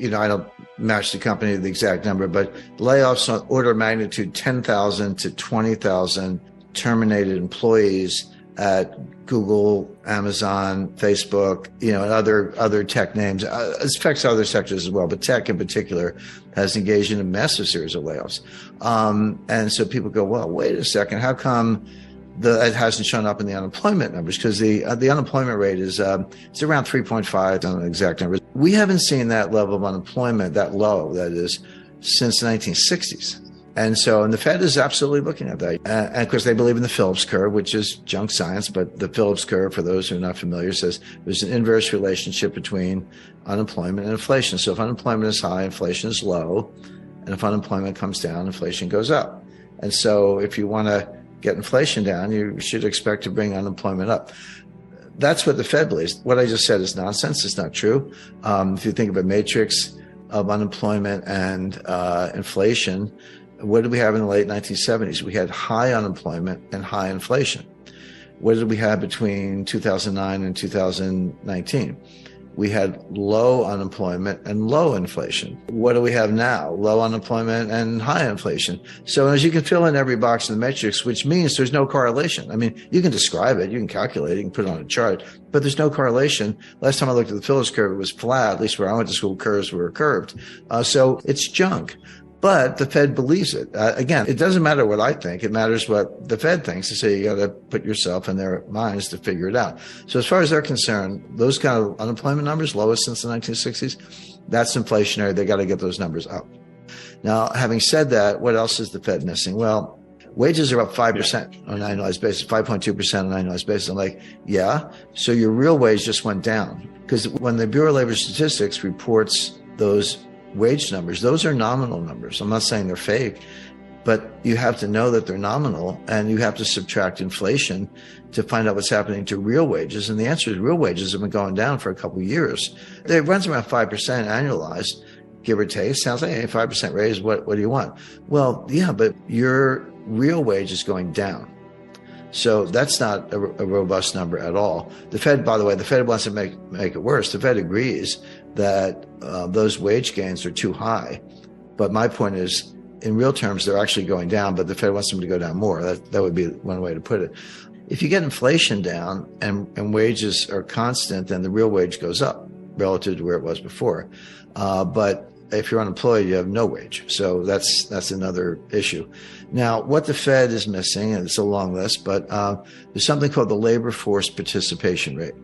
I don't match the company to the exact number, but layoffs on order of magnitude 10,000 to 20,000 terminated employees at Google, Amazon, Facebook, and other tech names. It affects other sectors as well, but tech in particular has engaged in a massive series of layoffs. And so people go, well, wait a second, how come it hasn't shown up in the unemployment numbers? Because the unemployment rate is it's around 3.5, I don't know the exact numbers. We haven't seen that level of unemployment, that low, that is, since the 1960s. And the Fed is absolutely looking at that. And of course, they believe in the Phillips curve, which is junk science. But the Phillips curve, for those who are not familiar, says there's an inverse relationship between unemployment and inflation. So if unemployment is high, inflation is low. And if unemployment comes down, inflation goes up. And so if you want to get inflation down, you should expect to bring unemployment up. That's what the Fed believes. What I just said is nonsense. It's not true. If you think of a matrix of unemployment and inflation, what did we have in the late 1970s? We had high unemployment and high inflation. What did we have between 2009 and 2019? We had low unemployment and low inflation. What do we have now? Low unemployment and high inflation. So as you can fill in every box in the matrix, which means there's no correlation. I mean, you can describe it, you can calculate it, you can put it on a chart, but there's no correlation. Last time I looked at the Phillips curve, it was flat. At least where I went to school, curves were curved. So it's junk. But the Fed believes it. Again, it doesn't matter what I think. It matters what the Fed thinks. So you got to put yourself in their minds to figure it out. So as far as they're concerned, those kind of unemployment numbers, lowest since the 1960s, that's inflationary. They got to get those numbers up. Now, having said that, what else is the Fed missing? Well, wages are up 5% on an annualized basis, 5.2% on an annualized basis. I'm like, yeah. So your real wage just went down. Because when the Bureau of Labor Statistics reports those wage numbers, those are nominal numbers. I'm not saying they're fake, but you have to know that they're nominal, and you have to subtract inflation to find out what's happening to real wages. And the answer is real wages have been going down for a couple of years. It runs around 5% annualized, give or take. Sounds like a 5% raise. What do you want? Well, yeah, but your real wage is going down. So that's not a robust number at all. The Fed, by the way, the Fed wants to make it worse. The Fed agrees that those wage gains are too high. But my point is, in real terms, they're actually going down, but the Fed wants them to go down more. That would be one way to put it. If you get inflation down and wages are constant, then the real wage goes up relative to where it was before. But if you're unemployed, you have no wage. So that's another issue. Now, what the Fed is missing, and it's a long list, but there's something called the labor force participation rate.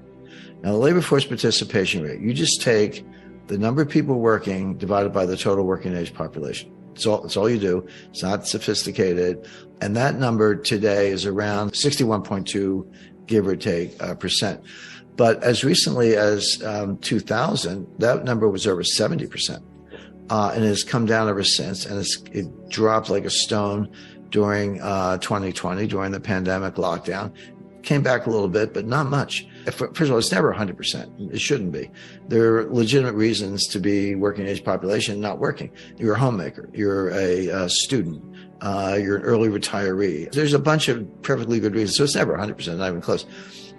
Now, the labor force participation rate, you just take the number of people working divided by the total working age population. It's all you do. It's not sophisticated. And that number today is around 61.2, give or take, percent. But as recently as 2000, that number was over 70%. And it has come down ever since, and it dropped like a stone during 2020, during the pandemic lockdown. Came back a little bit, but not much. First of all, it's never 100%. It shouldn't be. There are legitimate reasons to be working age population not working. You're a homemaker. You're a student. You're an early retiree. There's a bunch of perfectly good reasons. So it's never 100%, not even close.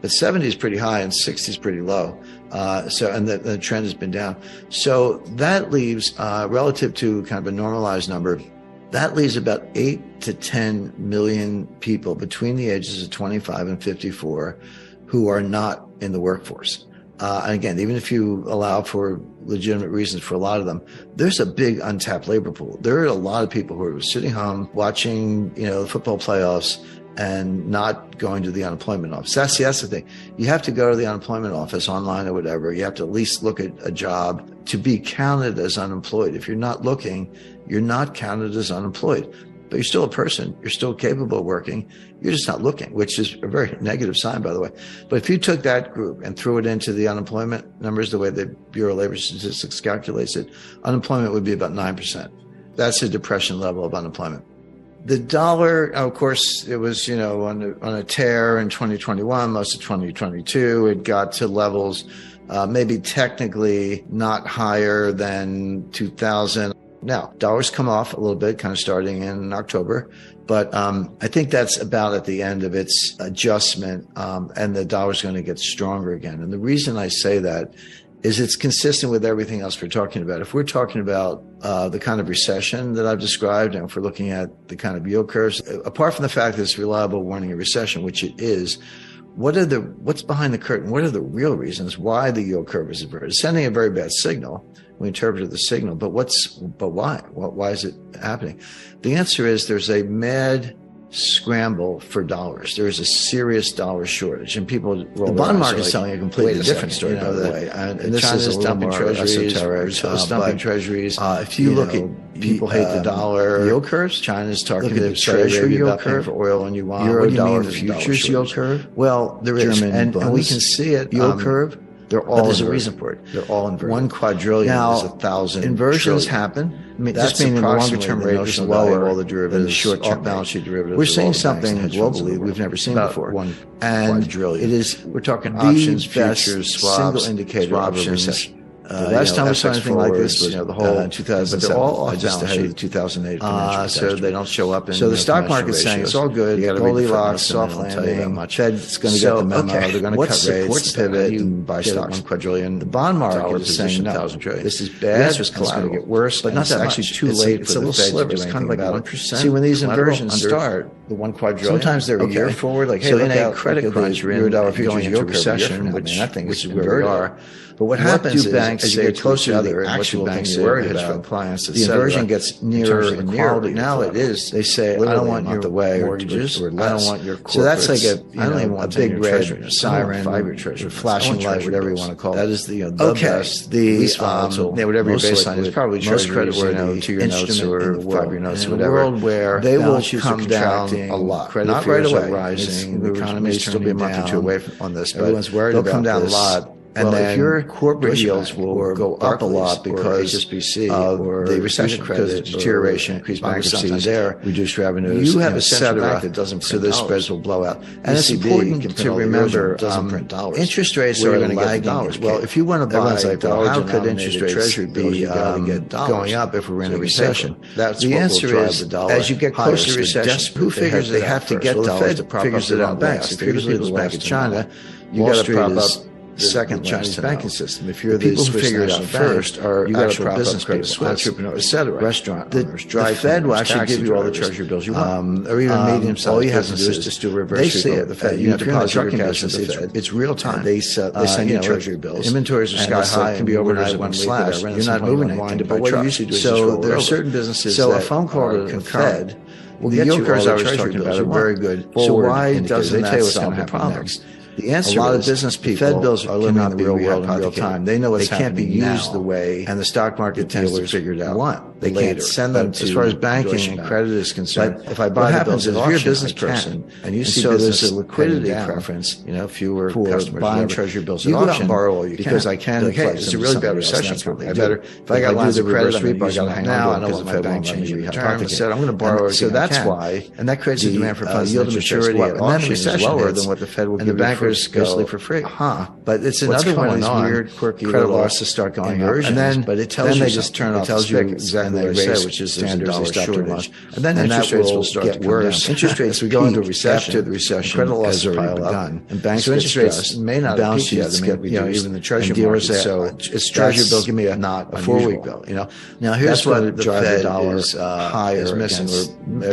But 70 is pretty high and 60 is pretty low. And the trend has been down. So that leaves, relative to kind of a normalized number, that leaves about 8 to 10 million people between the ages of 25 and 54 who are not in the workforce. And again, even if you allow for legitimate reasons for a lot of them, there's a big untapped labor pool. There are a lot of people who are sitting home watching, the football playoffs and not going to the unemployment office. That's the thing. You have to go to the unemployment office online or whatever. You have to at least look at a job to be counted as unemployed. If you're not looking, you're not counted as unemployed. But you're still a person. You're still capable of working. You're just not looking, which is a very negative sign, by the way. But if you took that group and threw it into the unemployment numbers, the way the Bureau of Labor Statistics calculates it, unemployment would be about 9%. That's a depression level of unemployment. The dollar, of course, it was, on a tear in 2021, most of 2022. It got to levels maybe technically not higher than 2000. Now, dollars come off a little bit, kind of starting in October, but I think that's about at the end of its adjustment, and the dollar's going to get stronger again. And the reason I say that is it's consistent with everything else we're talking about. If we're talking about the kind of recession that I've described, and if we're looking at the kind of yield curves, apart from the fact that it's reliable warning a recession, which it is, what's behind the curtain? What are the real reasons why the yield curve is inverted? It's sending a very bad signal. We interpreted the signal, but why? Why is it happening? The answer is there's a mad scramble for dollars. There is a serious dollar shortage, and people the bond market is telling a completely different story, by the way. And this China's is dumping treasuries, dumping treasuries. If you look at people hate the dollar yield curves, China's targeting the treasury yield curve for oil and yuan. Euro dollar futures yield curve. Well, there is, and we can see it yield curve. They're all there's inverted. a reason for it. They're all inverted. 1 quadrillion is 1,000 inversions trillion. happen. That's just meaning the longer-term rate is lower all the derivatives, than the short-term balance sheet derivatives. We're seeing something globally we've never seen before. 1 and quadrillion. It is, we're talking options, best futures, swaps, single indicator options. of recession. The last time we saw anything like this was the whole in 2007. But they're all off just balance ahead of the sheet. 2008 financial So catastrophe. they don't show up in So the stock financial market's saying ratios. it's all good. You gotta read the Goldilocks, footnotes, soft and they'll tell you that landing. much. Fed's going to So, get the memo. okay, They're going to what cut rates, supports that? pivot, You and buy get stocks. 1 quadrillion. The bond market dollar is saying position, no. 1,000 trillion. This is The bad. answer is It's going to collateral. get worse, But not it's that actually much. too It's late a for the little Fed to sliver. do It's anything kind of like about it. 1%. See, when these collateral inversions under start, the 1 quadrillion. sometimes they're a year forward. Like, hey, so look in a out, credit look at crunch, the we're Euro-dollar futures going yield into curve recession, year, which that thing which is is where we are. But what happens do is, banks as you say get to closer each to other, the and what actual will banks banks are say worried hedge about, fund clients, the inversion gets nearer and nearer. Now it is. They say, I don't want your the way mortgages. or I don't less. want your corporates. So that's like I don't even want a big red siren, 5-year treasury, flashing light, whatever you want to call it. That is the best. The least volatile, whatever your most baseline liquid, is, probably most treasuries, creditworthy 2-year notes instrument or in the world. 5-year notes, In or a whatever. world where They will balance sheets are come down contracting a lot. credit Not right fears are away. rising, The economy may still be a month or two away on this. Everyone's worried they'll about come down this. a lot. And Well, then if your corporate Deutsche yields Bank will or go up a lot Barclays or because HSBC of or the recession, because credit of deterioration, or increased bankruptcies bankruptcies there, reduced revenues. you have a a central cetera, bank that doesn't so print the dollars. spreads will blow out. And it's ECB important can print to all the remember, Eurozone, doesn't print dollars. interest rates Where are are you gonna get the lagging. dollars? Well, Okay. if you want to buy, Everyone's like, well, how could dollar-denominated interest rates treasury bills, be you gotta get dollars. going up if we're in So a you recession? take them. That's The what will answer drive is, the dollar as you get higher. closer to So recession, desperate, who they figures have they to have to first. get Well, the dollars? Fed prop Figures up it their out own last. banks. If you're the People's Bank of China, you Wall got to Street prop is up the second Chinese last to banking know. system. If you're The people the who Swiss figure it out National Bank, first are you gotta actual prop up business Credit people, Suisse, entrepreneurs, etc. restaurant The owners, dry Fed will cleaners, actually give you all the taxi treasury bills you drivers, want, or even medium-sized all you have to do businesses. is just do a reverse They see repo it. with the Fed. You If you're in the trucking cash business, with the Fed. it's real time. They send you treasury bills. Inventories are And sky it's high. like, Can be overnight orders one one week slash. that I You're not moving anything. to But buy what you trucks. usually do is So just roll there it are over. certain businesses So a that phone call are to the concurrent. Fed will the get yield you curves all I the was treasury talking bills about you are very want. good. So Forward why indicators. doesn't They that tell you what's solve going to the happen problem? next. The answer is, A lot of business people Fed bills are living cannot in be the real world in real rehypothecated. time. They know what's They can't be happening used now. the way And the stock market tends to dealers figure it out. want. They Later. can't send them But to as far as banking Deutsche and Bank. credit is concerned. But if I what buy the happens bills is at if you're a auction, business I can. person and you And see so there's business a liquidity down, preference, fewer for customers, buying whatever, treasury bills you at go out auction and borrow all you because can. I can. Like, hey, flex it's a them to really bad somebody else, recession that's what coming. they I do. better, if I got do lines the of credit, reverse I'm going repo, to use I them gotta hang now. on I to it don't because want the my Fed bank won't changing let me rehypothecated. rehypothecate. I'm going to borrow everything So that's I can. why, and that creates a demand for funds. yield and of interest rates maturity go up. at And then the auction is recession lower hits, than what the Fed will and give the you bankers basically go for free. But it's What's another one of going these on? weird, quirky Credit little losses start going up, inversions, and then but it tells you they just something. turn It off tells the you spigots, exactly and what they I say, raise which is there's a standards, dollar they stop doing shortage. much. And then And interest that rates will will start get to come worse. down. Interest rates As we go into a peak recession, after the recession, credit losses has already pile up, begun. and banks So get interest rates stressed, may not balance have peaked yet. sheets I get mean, reduced, even the treasury and dealers market. say, So it's treasury bills, give me a not a unusual. 4-week bill. Now here's That's what gonna the drive the Fed dollar is higher missing. against We're